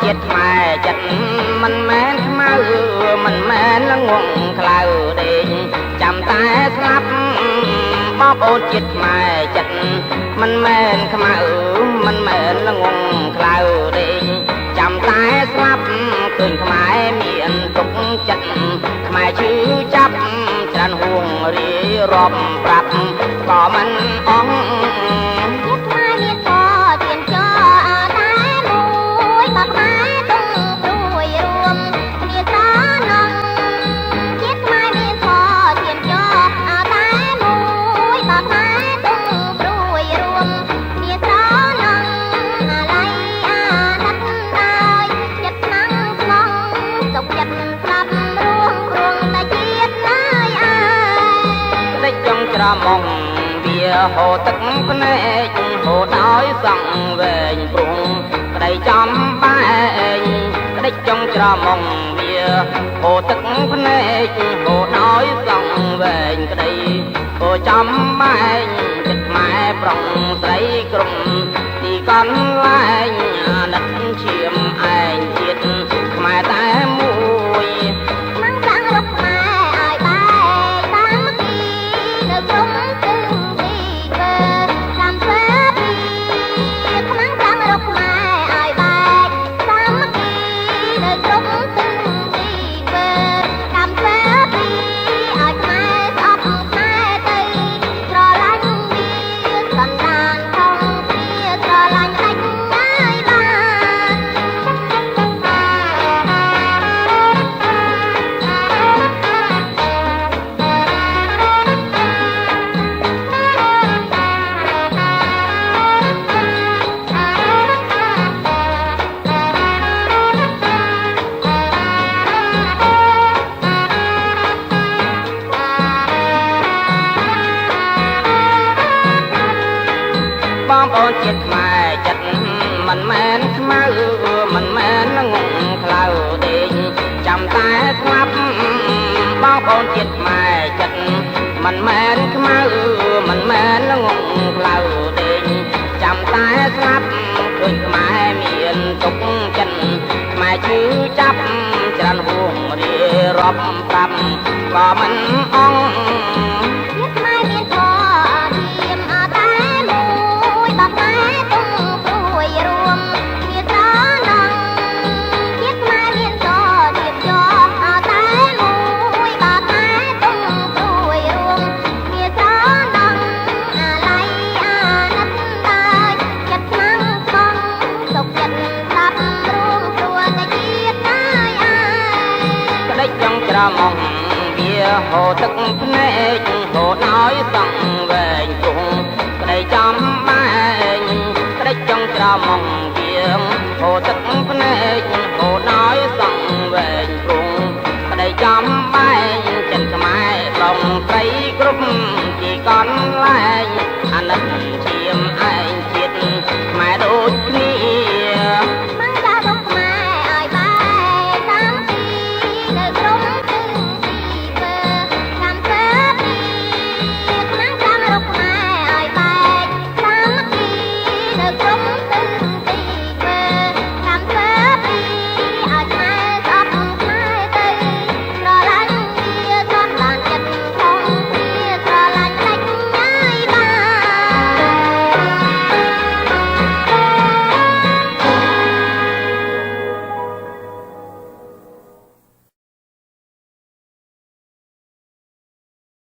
ចិត្តខ្មែរចិត្តមិនមែនខ្មៅមិនមែនល្ងងខ្លៅដេញចាំតែស្លាប់បងប្អូនចិត្តខ្មែរចិត្តមិនមែនខ្មៅមិនមែនល្ងងខ្លៅដេញចាំតែស្លាប់ឃើញខ្មែរមានទុកចិត្តខ្មែរឈឺចាប់ច្រើនហួងរីរាប់ប្រាប់ក៏មិនអងចិត្តខ្មែរមានក៏ទៀនចោតែមួយបាក់ខ្មែរទុំព្រួយរួមគ្នាស្រណងចិត្តខ្មែរមានក៏ទៀនចោតែមួយបាក់ខ្មែរទុំព្រួយរួមគ្នាស្រណងអាឡ័យអាណិតហើយចិត្តស្នងស្មងសុខចិត្តស្លាប់រួងរួងតែជាតិឡើយអើយតិចចង់ច្រមុំវាហូរទឹកភ្នែកហូរដោយសង្វែងព្រោះក្តីចំបែងក្តីចង់ច្រមុំវាហូរទឹកភ្នែកហូរដោយសង្វែងក្តីហូរចំបែងចិត្តខ្មែរប្រុងស្រីក្រុមទីកន្លែងណិតឈាមឯងជាតិខ្មែរតែមួយនឹងប្រាំងរកខ្មែរឲ្យបែកសាមគ្គីនៅក្រុមទឹងទីធ្វើតាមធ្វើពីក្នុងប្រាំងរកខ្មែរឲ្យបែកសាមគ្គីនៅក្រុមទឹងទីធ្វើតាមធ្វើពីឲ្យខ្មែរស្អប់ខ្មែរទៅស្រឡាញ់វាសន្តានថងវាស្រឡាញ់ដាច់ហើយបងប្អូនជាតិខ្មែរចិត្តមិនមែនខ្មៅមិនមែនល្ងងខ្លៅដេញចាំតែស្លាប់បងប្អូនជាតិខ្មែរចិត្តមិនមែនខ្មៅមិនមែនល្ងងខ្លៅដេញចាំតែស្លាប់ឃើញខ្មែរមានទុកចិត្តខ្មែរឈឺចាប់ច្រើនហួងរីរាប់ប្រាប់ក៏មិនអងជាតិខ្មែរមានក៏ធៀមតែមួយបាក់ខ្មែរទុំព្រួយរួមគ្នាស្រណងជាតិខ្មែរមានក៏ធៀមចោតែមួយបាក់ខ្មែរទុំព្រួយរួមគ្នាស្រណងអាឡ័យអាណិតហើយចិត្តស្នងស្មងសុខចិត្តស្លាប់រួងព្រួយតែជាតិហើយអើយក្តីចង់ច្រមុំវាហូរទឹកភ្នែកហូរដោយសង្វែងព្រោះក្តីចំបែងក្តីចង់ច្រមុំវាហូរទឹកភ្នែកហូរដោយសង្វែងព្រោះក្តីចំបែងចិត្តខ្មែរឡងស្រីគ្រប់ទីកន្លែង